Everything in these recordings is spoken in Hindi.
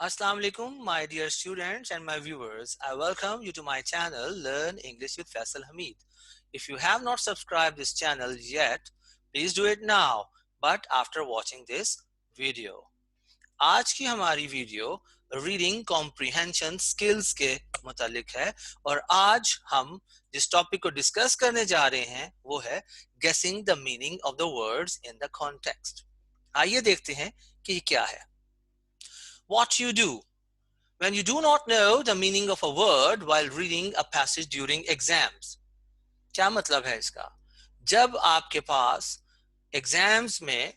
Assalamu alaikum, my dear students and my viewers. I welcome you to my channel Learn English with Faisal Hamid. If you have not subscribed this channel yet, please do it now. But after watching this video, आज की हमारी वीडियो रीडिंग कॉम्प्रिहेंशन स्किल्स के मुतालिक है और आज हम जिस टॉपिक को डिस्कस करने जा रहे हैं वो है गेसिंग the meaning of the words in the context. आइए देखते हैं कि क्या है। What you do when you do not know the meaning of a word while reading a passage during exams। क्या मतलब है इसका? जब आपके पास एग्जाम्स में,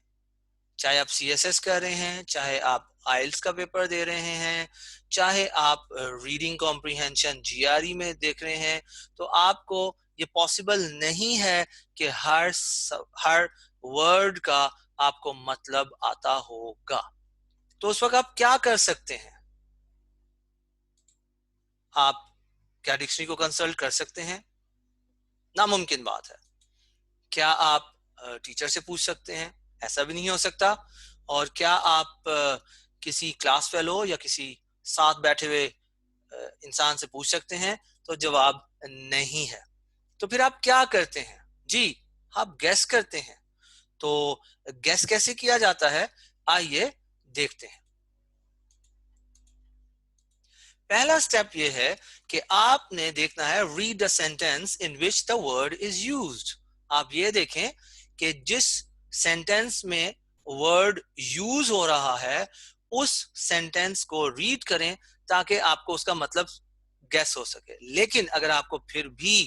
चाहे आप सीएसएस कर रहे हैं, चाहे आप आइल्स का पेपर दे रहे हैं, चाहे आप रीडिंग कॉम्प्रिहेंशन जीआरई में देख रहे हैं, तो आपको ये पॉसिबल नहीं है कि हर वर्ड का आपको मतलब आता होगा। तो उस वक्त आप क्या कर सकते हैं? आप क्या डिक्शनरी को कंसल्ट कर सकते हैं? नामुमकिन बात है। क्या आप टीचर से पूछ सकते हैं? ऐसा भी नहीं हो सकता। और क्या आप किसी क्लास फेलो या किसी साथ बैठे हुए इंसान से पूछ सकते हैं? तो जवाब नहीं है। तो फिर आप क्या करते हैं? जी, आप गैस करते हैं। तो गैस कैसे किया जाता है, आइए देखते हैं। पहला स्टेप ये है कि आपने देखना है read the sentence in which the word is used. आप ये देखें कि जिस सेंटेंस में वर्ड यूज हो रहा है उस सेंटेंस को रीड करें ताकि आपको उसका मतलब गैस हो सके। लेकिन अगर आपको फिर भी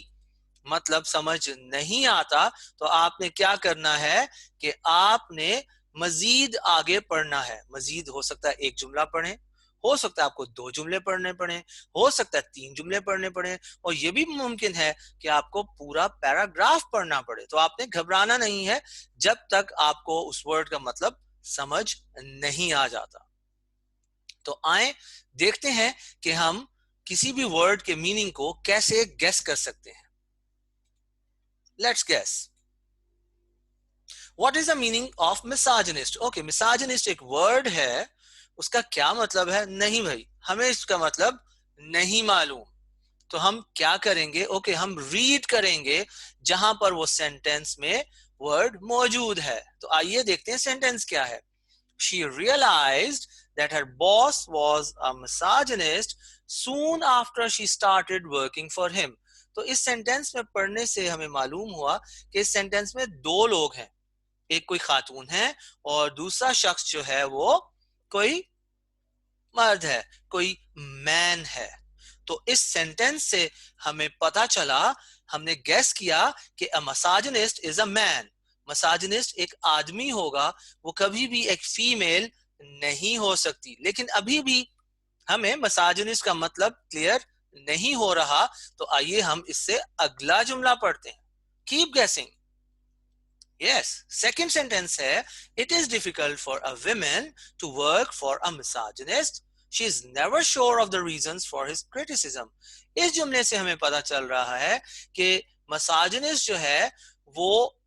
मतलब समझ नहीं आता तो आपने क्या करना है कि आपने मजीद आगे पढ़ना है। मजीद हो सकता है एक जुमला पढ़ें, हो सकता है आपको 2 जुमले पढ़ने पड़े, हो सकता है 3 जुमले पढ़ने पड़े, और ये भी मुमकिन है कि आपको पूरा पैराग्राफ पढ़ना पड़े। तो आपने घबराना नहीं है जब तक आपको उस वर्ड का मतलब समझ नहीं आ जाता। तो आए देखते हैं कि हम किसी भी वर्ड के मीनिंग को कैसे गेस कर सकते हैं। Let's guess. What is the meaning of misogynist? Okay, misogynist एक वर्ड है, उसका क्या मतलब है? नहीं भाई, हमें इसका मतलब नहीं मालूम। तो हम क्या करेंगे? ओके, हम रीड करेंगे जहां पर वो सेंटेंस में वर्ड मौजूद है। तो आइए देखते हैं सेंटेंस क्या है। She realized that her boss was a misogynist soon after she started working for him। तो इस सेंटेंस में पढ़ने से हमें मालूम हुआ कि इस सेंटेंस में 2 लोग हैं। एक कोई खातून है और दूसरा शख्स जो है वो कोई मर्द है, कोई मैन है। तो इस सेंटेंस से हमें पता चला, हमने गैस किया कि अ misogynist is a man. Misogynist एक आदमी होगा, वो कभी भी एक फीमेल नहीं हो सकती। लेकिन अभी भी हमें मिसोजिनिस्ट का मतलब क्लियर नहीं हो रहा। तो आइए हम इससे अगला जुमला पढ़ते हैं। Keep guessing. Yes, second sentence है it is difficult for a woman to work for a misogynist, she is never sure of the reasons for his criticism. इस जुमले से हमें पता चल रहा है कि मिसोजिनिस्ट जो है वो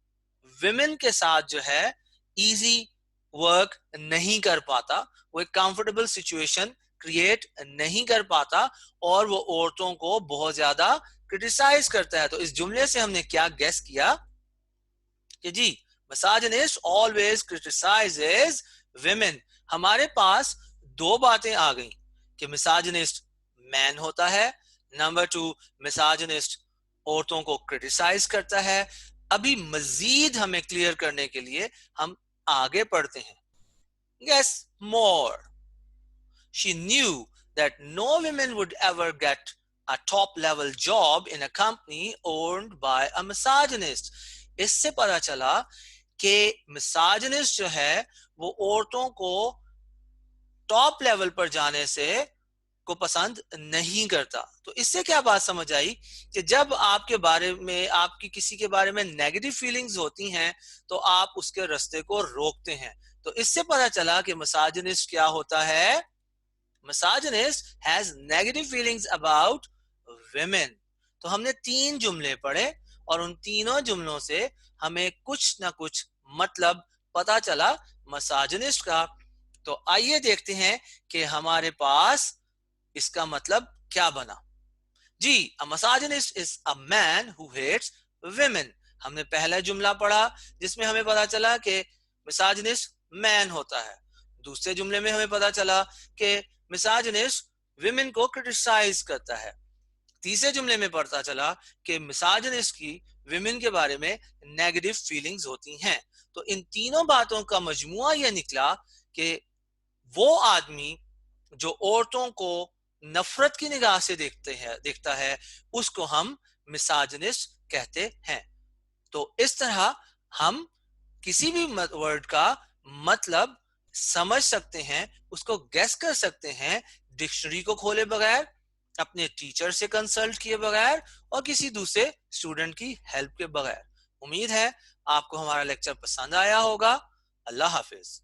विमेन के साथ जो है इजी वर्क नहीं कर पाता, वो एक कंफर्टेबल सिचुएशन क्रिएट नहीं कर पाता और वो औरतों को बहुत ज्यादा क्रिटिसाइज करता है। तो इस जुमले से हमने क्या गेस किया कि जी, मिसोजिनिस्ट ऑलवेज क्रिटिसाइजेस विमेन। हमारे पास 2 बातें आ गई कि मिसोजिनिस्ट मैन होता है, नंबर 2 मिसोजिनिस्ट औरतों को क्रिटिसाइज करता है। अभी मजीद हमें क्लियर करने के लिए हम आगे पढ़ते हैं। Guess more. She knew that no women would ever get a top-level job in a company owned by a misogynist। इससे पता चला कि मिसोजिनिस्ट जो है वो औरतों को टॉप लेवल पर जाने से को पसंद नहीं करता। तो इससे क्या बात समझ आई कि जब आपके बारे में, आपकी किसी के बारे में नेगेटिव फीलिंग्स होती हैं तो आप उसके रास्ते को रोकते हैं। तो इससे पता चला कि मिसोजिनिस्ट क्या होता है। misogynist has negative feelings about women। तो हमने 3 जुमले पढ़े और उन तीनों जुमलों से हमें कुछ ना कुछ मतलब पता चला misogynist का। तो आइए देखते हैं कि हमारे पास इसका मतलब क्या बना। जी, a misogynist is a man who hates women। हमने पहला जुमला पढ़ा जिसमें हमें पता चला कि मिसोजिनिस्ट मैन होता है। दूसरे जुमले में हमें पता चला कि मिसोजिनिस्ट women को क्रिटिसाइज करता है। तीसरे जुमले में पता चला कि मिसोजिनिस्ट की women के बारे में नेगेटिव फीलिंग्स होती हैं। तो इन तीनों बातों का मजमुआ यह निकला कि वो आदमी जो औरतों को नफरत की निगाह से देखता है, उसको हम मिसोजिनिस्ट कहते हैं। तो इस तरह हम किसी भी वर्ड का मतलब समझ सकते हैं, उसको गेस कर सकते हैं, डिक्शनरी को खोले बगैर, अपने टीचर से कंसल्ट किए बगैर और किसी दूसरे स्टूडेंट की हेल्प के बगैर। उम्मीद है आपको हमारा लेक्चर पसंद आया होगा। अल्लाह हाफिज।